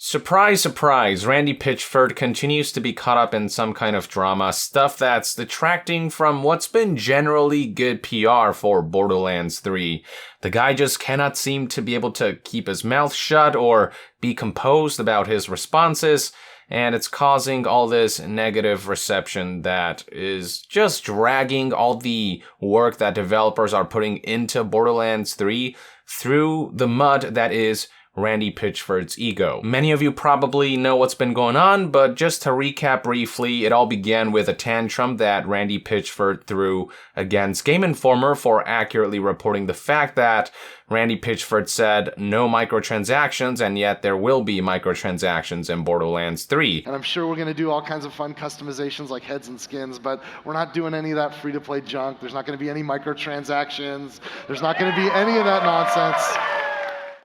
Surprise, surprise, Randy Pitchford continues to be caught up in some kind of drama, stuff that's detracting from what's been generally good PR for Borderlands 3. The guy just cannot seem to be able to keep his mouth shut or be composed about his responses, and it's causing all this negative reception that is just dragging all the work that developers are putting into Borderlands 3 through the mud that is Randy Pitchford's ego. Many of you probably know what's been going on, but just to recap briefly, it all began with a tantrum that Randy Pitchford threw against Game Informer for accurately reporting the fact that Randy Pitchford said no microtransactions, and yet there will be microtransactions in Borderlands 3. And I'm sure we're going to do all kinds of fun customizations like heads and skins, but we're not doing any of that free-to-play junk. There's not going to be any microtransactions. There's not going to be any of that nonsense.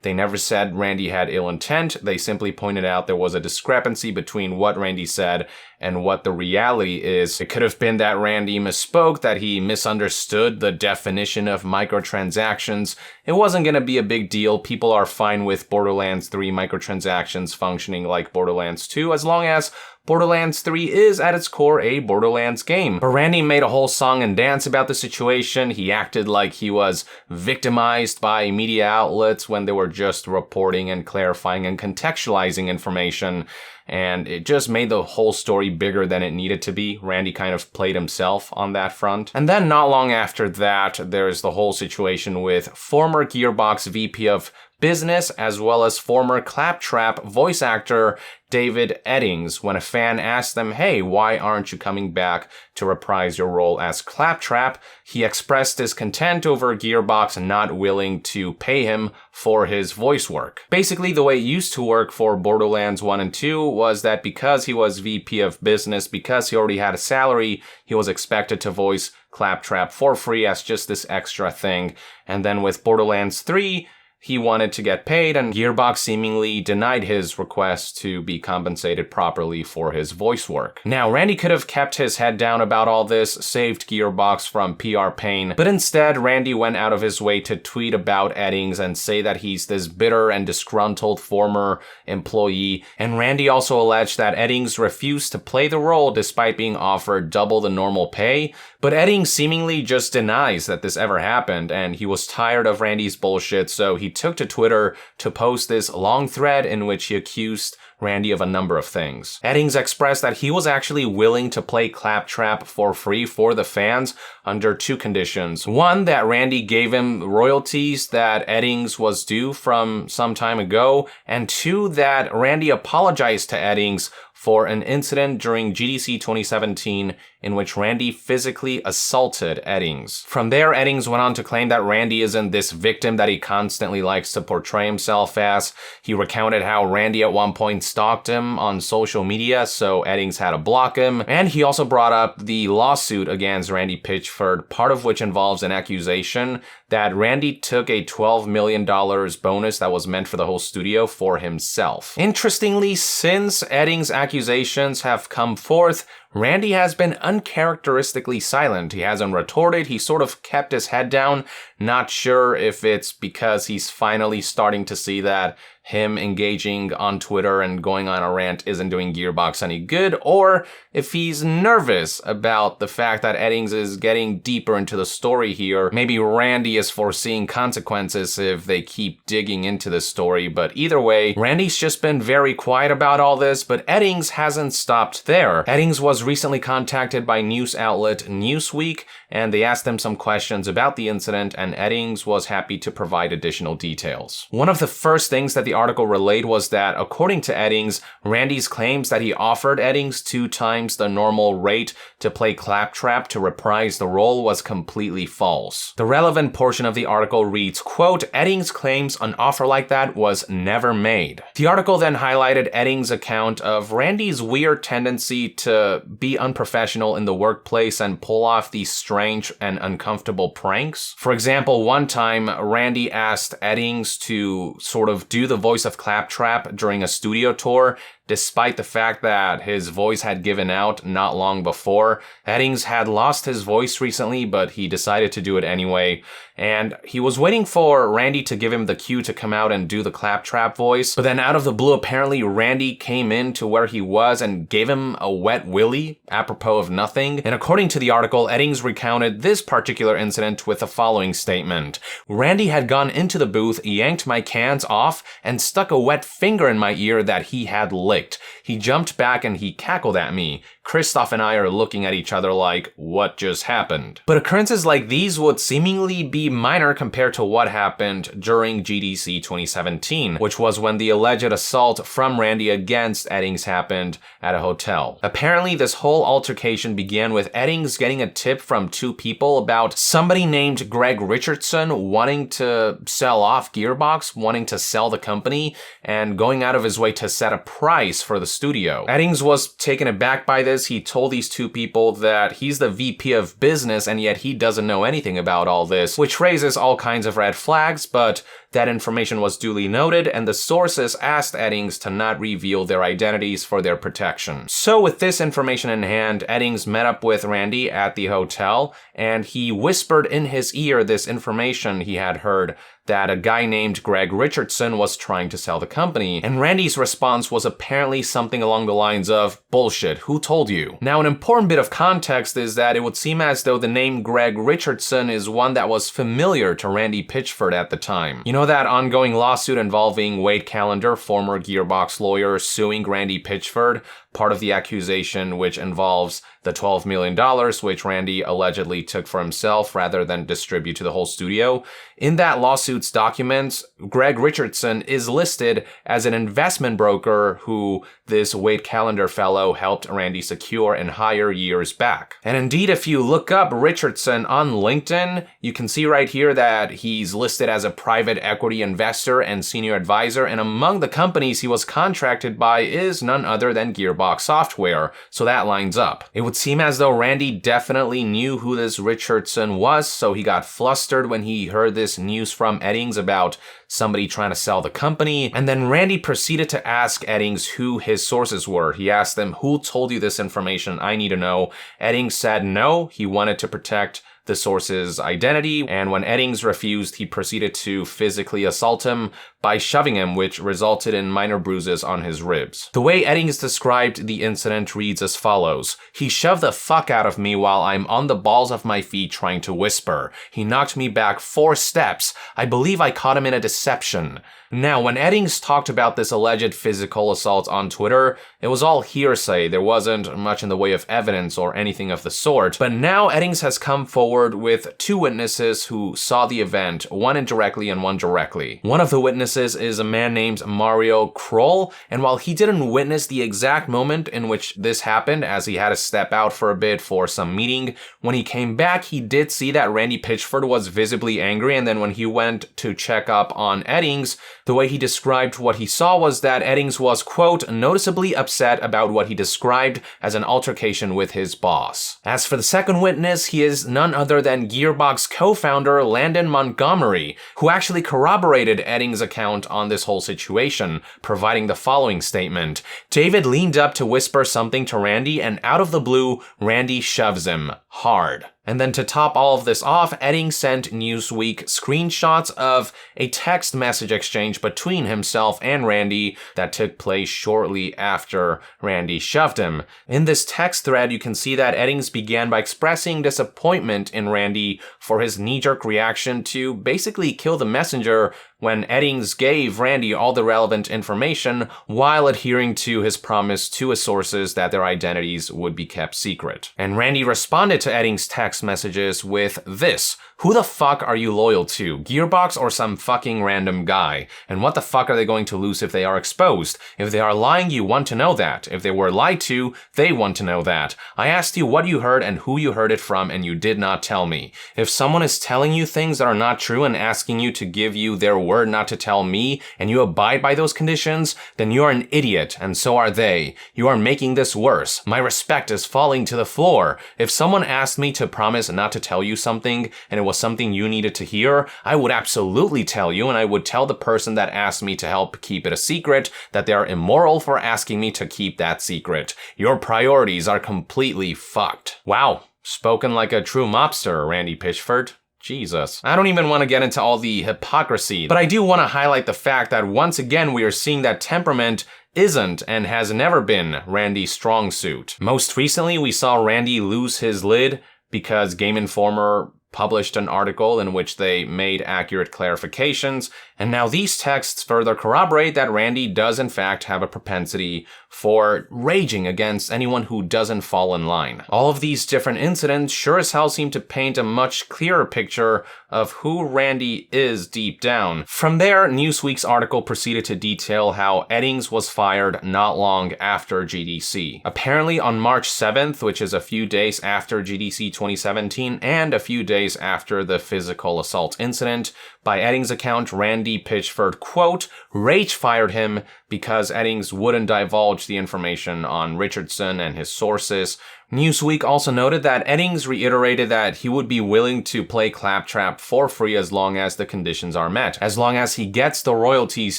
They never said Randy had ill intent. They simply pointed out there was a discrepancy between what Randy said and what the reality is. It could have been that Randy misspoke, that he misunderstood the definition of microtransactions. It wasn't going to be a big deal. People are fine with Borderlands 3 microtransactions functioning like Borderlands 2 as long as Borderlands 3 is, at its core, a Borderlands game. But Randy made a whole song and dance about the situation. He acted like he was victimized by media outlets when they were just reporting and clarifying and contextualizing information. And it just made the whole story bigger than it needed to be. Randy kind of played himself on that front. And then not long after that, there's the whole situation with former Gearbox VP of Business as well as former Claptrap voice actor David Eddings when a fan asked them, hey, why aren't you coming back to reprise your role as Claptrap? He expressed discontent over Gearbox not willing to pay him for his voice work. Basically, the way it used to work for Borderlands 1 and 2 was that because he was VP of Business, because he already had a salary, he was expected to voice Claptrap for free as just this extra thing. And then with Borderlands 3, he wanted to get paid, and Gearbox seemingly denied his request to be compensated properly for his voice work. Now, Randy could have kept his head down about all this, saved Gearbox from PR pain, but instead, Randy went out of his way to tweet about Eddings and say that he's this bitter and disgruntled former employee, and Randy also alleged that Eddings refused to play the role despite being offered double the normal pay, but Eddings seemingly just denies that this ever happened, and he was tired of Randy's bullshit, so he took to Twitter to post this long thread in which he accused Randy of a number of things. Eddings expressed that he was actually willing to play Claptrap for free for the fans under two conditions. One, that Randy gave him royalties that Eddings was due from some time ago, and two, that Randy apologized to Eddings for an incident during GDC 2017 in which Randy physically assaulted Eddings. From there, Eddings went on to claim that Randy isn't this victim that he constantly likes to portray himself as. He recounted how Randy at one point stalked him on social media, so Eddings had to block him. And he also brought up the lawsuit against Randy Pitchford, part of which involves an accusation that Randy took a $12 million bonus that was meant for the whole studio for himself. Interestingly, since Eddings' accusations have come forth, Randy has been uncharacteristically silent. He hasn't retorted. He sort of kept his head down. Not sure if it's because he's finally starting to see that him engaging on Twitter and going on a rant isn't doing Gearbox any good, or if he's nervous about the fact that Eddings is getting deeper into the story here. Maybe Randy is foreseeing consequences if they keep digging into the story, but either way, Randy's just been very quiet about all this, but Eddings hasn't stopped there. Eddings was recently contacted by news outlet Newsweek, and they asked him some questions about the incident, and Eddings was happy to provide additional details. One of the first things that the article relayed was that, according to Eddings, Randy's claims that he offered Eddings 2 times the normal rate to play Claptrap to reprise the role was completely false. The relevant portion of the article reads, quote, Eddings claims an offer like that was never made. The article then highlighted Eddings' account of Randy's weird tendency to be unprofessional in the workplace and pull off these strange and uncomfortable pranks. For example, one time, Randy asked Eddings to sort of do the voice of Claptrap during a studio tour despite the fact that his voice had given out not long before. Eddings had lost his voice recently, but he decided to do it anyway. And he was waiting for Randy to give him the cue to come out and do the Claptrap voice. But then out of the blue, apparently Randy came in to where he was and gave him a wet willy, apropos of nothing. And according to the article, Eddings recounted this particular incident with the following statement. Randy had gone into the booth, yanked my cans off, and stuck a wet finger in my ear that he had licked. He jumped back and he cackled at me. Christoph and I are looking at each other like, what just happened? But occurrences like these would seemingly be minor compared to what happened during GDC 2017, which was when the alleged assault from Randy against Eddings happened at a hotel. Apparently, this whole altercation began with Eddings getting a tip from two people about somebody named Greg Richardson wanting to sell off Gearbox, wanting to sell the company, and going out of his way to set a price for the studio. Eddings was taken aback by this. He told these two people that he's the VP of business and yet he doesn't know anything about all this, which raises all kinds of red flags, but that information was duly noted and the sources asked Eddings to not reveal their identities for their protection. So with this information in hand, Eddings met up with Randy at the hotel and he whispered in his ear this information he had heard that a guy named Greg Richardson was trying to sell the company. And Randy's response was apparently something along the lines of, bullshit, who told you? Now, an important bit of context is that it would seem as though the name Greg Richardson is one that was familiar to Randy Pitchford at the time. You know that ongoing lawsuit involving Wade Callender, former Gearbox lawyer, suing Randy Pitchford? Part of the accusation, which involves the $12 million, which Randy allegedly took for himself rather than distribute to the whole studio. In that lawsuit's documents, Greg Richardson is listed as an investment broker who this Wade Callender fellow helped Randy secure and hire years back. And indeed, if you look up Richardson on LinkedIn, you can see right here that he's listed as a private equity investor and senior advisor, and among the companies he was contracted by is none other than Gearbox Software, so that lines up. It would seem as though Randy definitely knew who this Richardson was, so he got flustered when he heard this news from Eddings about somebody trying to sell the company, and then Randy proceeded to ask Eddings who his sources were. He asked them, who told you this information? I need to know. Eddings said no, he wanted to protect the source's identity, and when Eddings refused, he proceeded to physically assault him by shoving him, which resulted in minor bruises on his ribs. The way Eddings described the incident reads as follows. He shoved the fuck out of me while I'm on the balls of my feet trying to whisper. He knocked me back 4 steps. I believe I caught him in a deception. Now, when Eddings talked about this alleged physical assault on Twitter, it was all hearsay. There wasn't much in the way of evidence or anything of the sort. But now Eddings has come forward with 2 witnesses who saw the event, one indirectly and one directly. One of the witnesses is a man named Mario Kroll, and while he didn't witness the exact moment in which this happened, as he had to step out for a bit for some meeting, when he came back, he did see that Randy Pitchford was visibly angry, and then when he went to check up on Eddings, the way he described what he saw was that Eddings was, quote, noticeably upset about what he described as an altercation with his boss. As for the second witness, he is none other than Gearbox co-founder Landon Montgomery, who actually corroborated Eddings' account on this whole situation, providing the following statement. David leaned up to whisper something to Randy, and out of the blue, Randy shoves him hard. And then to top all of this off, Eddings sent Newsweek screenshots of a text message exchange between himself and Randy that took place shortly after Randy shoved him. In this text thread, you can see that Eddings began by expressing disappointment in Randy for his knee-jerk reaction to basically kill the messenger when Eddings gave Randy all the relevant information while adhering to his promise to his sources that their identities would be kept secret. And Randy responded to Eddings' text messages with this. Who the fuck are you loyal to? Gearbox or some fucking random guy? And what the fuck are they going to lose if they are exposed? If they are lying, you want to know that. If they were lied to, they want to know that. I asked you what you heard and who you heard it from, and you did not tell me. If someone is telling you things that are not true and asking you to give you their word not to tell me, and you abide by those conditions, then you are an idiot, and so are they. You are making this worse. My respect is falling to the floor. If someone asked me to promise not to tell you something, and it was something you needed to hear, I would absolutely tell you, and I would tell the person that asked me to help keep it a secret that they are immoral for asking me to keep that secret. Your priorities are completely fucked. Wow, spoken like a true mobster, Randy Pitchford. Jesus. I don't even want to get into all the hypocrisy, but I do want to highlight the fact that once again we are seeing that temperament isn't and has never been Randy's strong suit. Most recently, we saw Randy lose his lid because Game Informer published an article in which they made accurate clarifications, and now these texts further corroborate that Randy does in fact have a propensity for raging against anyone who doesn't fall in line. All of these different incidents sure as hell seem to paint a much clearer picture of who Randy is deep down. From there, Newsweek's article proceeded to detail how Eddings was fired not long after GDC. Apparently on March 7th, which is a few days after GDC 2017 and a few days after the physical assault incident, by Eddings' account, Randy Pitchford, quote, rage fired him because Eddings wouldn't divulge the information on Richardson and his sources. Newsweek also noted that Eddings reiterated that he would be willing to play Claptrap for free as long as the conditions are met, as long as he gets the royalties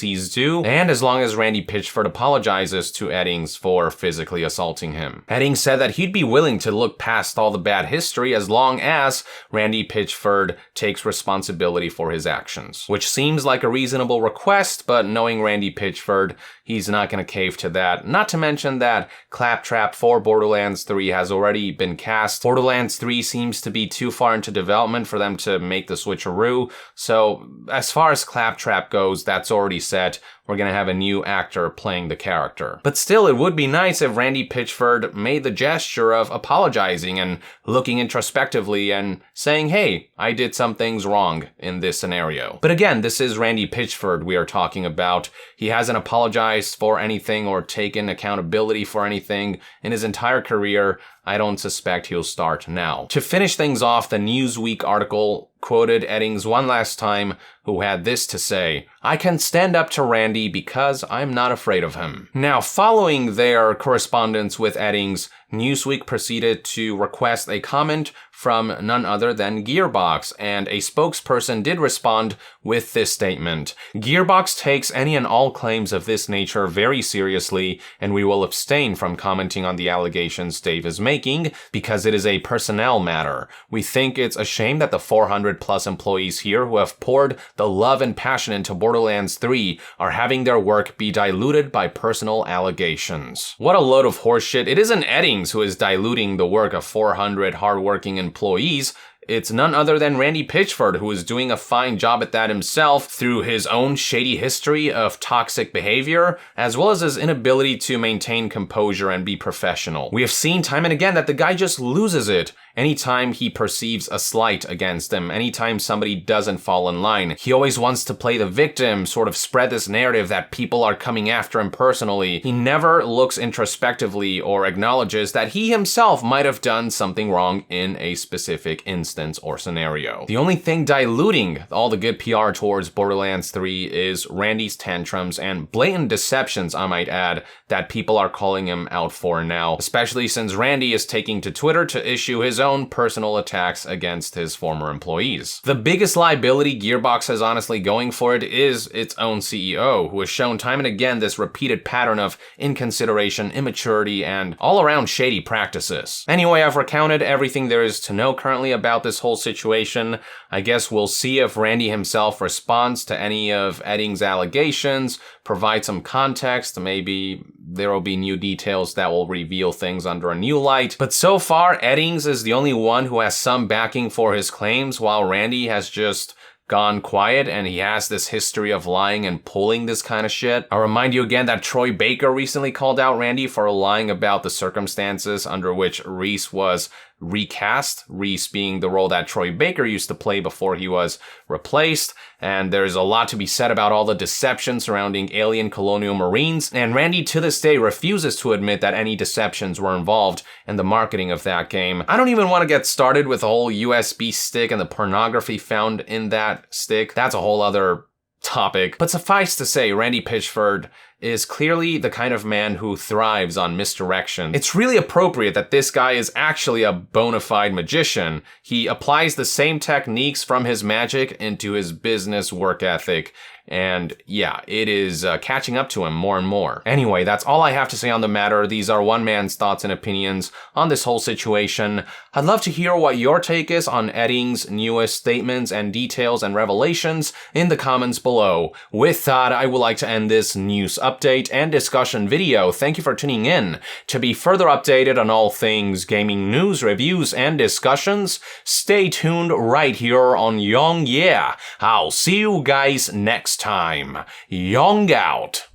he's due, and as long as Randy Pitchford apologizes to Eddings for physically assaulting him. Eddings said that he'd be willing to look past all the bad history as long as Randy Pitchford takes responsibility for his actions, which seems like a reasonable request, but knowing Randy Pitchford, he's not going to cave to that. Not to mention that Claptrap for Borderlands 3 has already been cast. Borderlands 3 seems to be too far into development for them to make the switcheroo, so as far as Claptrap goes, that's already set. We're gonna have a new actor playing the character. But still, it would be nice if Randy Pitchford made the gesture of apologizing and looking introspectively and saying, hey, I did some things wrong in this scenario. But again, this is Randy Pitchford we are talking about. He hasn't apologized for anything or taken accountability for anything in his entire career. I don't suspect he'll start now. To finish things off, the Newsweek article quoted Eddings one last time, who had this to say, I can stand up to Randy because I'm not afraid of him. Now, following their correspondence with Eddings, Newsweek proceeded to request a comment from none other than Gearbox, and a spokesperson did respond with this statement. Gearbox takes any and all claims of this nature very seriously, and we will abstain from commenting on the allegations Dave is making because it is a personnel matter. We think it's a shame that the 400 plus employees here who have poured the love and passion into Borderlands 3 are having their work be diluted by personal allegations. What a load of horseshit. It isn't Eddings who is diluting the work of 400 hardworking employees. It's none other than Randy Pitchford, who is doing a fine job at that himself through his own shady history of toxic behavior, as well as his inability to maintain composure and be professional. We have seen time and again that the guy just loses it anytime he perceives a slight against him, anytime somebody doesn't fall in line. He always wants to play the victim, sort of spread this narrative that people are coming after him personally. He never looks introspectively or acknowledges that he himself might have done something wrong in a specific instance or scenario. The only thing diluting all the good PR towards Borderlands 3 is Randy's tantrums and blatant deceptions, I might add, that people are calling him out for now, especially since Randy is taking to Twitter to issue his own personal attacks against his former employees. The biggest liability Gearbox has honestly going for it is its own CEO, who has shown time and again this repeated pattern of inconsideration, immaturity, and all-around shady practices. Anyway, I've recounted everything there is to know currently about this whole situation. I guess we'll see if Randy himself responds to any of Eddings' allegations, provide some context, maybe there will be new details that will reveal things under a new light. But so far, Eddings is the only one who has some backing for his claims, while Randy has just gone quiet and he has this history of lying and pulling this kind of shit. I'll remind you again that Troy Baker recently called out Randy for lying about the circumstances under which Reese was recast, Reese being the role that Troy Baker used to play before he was replaced. And there's a lot to be said about all the deception surrounding alien colonial marines, and Randy to this day refuses to admit that any deceptions were involved in the marketing of that game. I don't even want to get started with the whole USB stick and the pornography found in that stick. That's a whole other topic. But suffice to say, Randy Pitchford is clearly the kind of man who thrives on misdirection. It's really appropriate that this guy is actually a bona fide magician. He applies the same techniques from his magic into his business work ethic. And yeah, it is catching up to him more and more. Anyway, that's all I have to say on the matter. These are one man's thoughts and opinions on this whole situation. I'd love to hear what your take is on Eddings' newest statements and details and revelations in the comments below. With that, I would like to end this news update and discussion video. Thank you for tuning in. To be further updated on all things gaming news, reviews, and discussions, stay tuned right here on Young Yeah. I'll see you guys next time. Young out.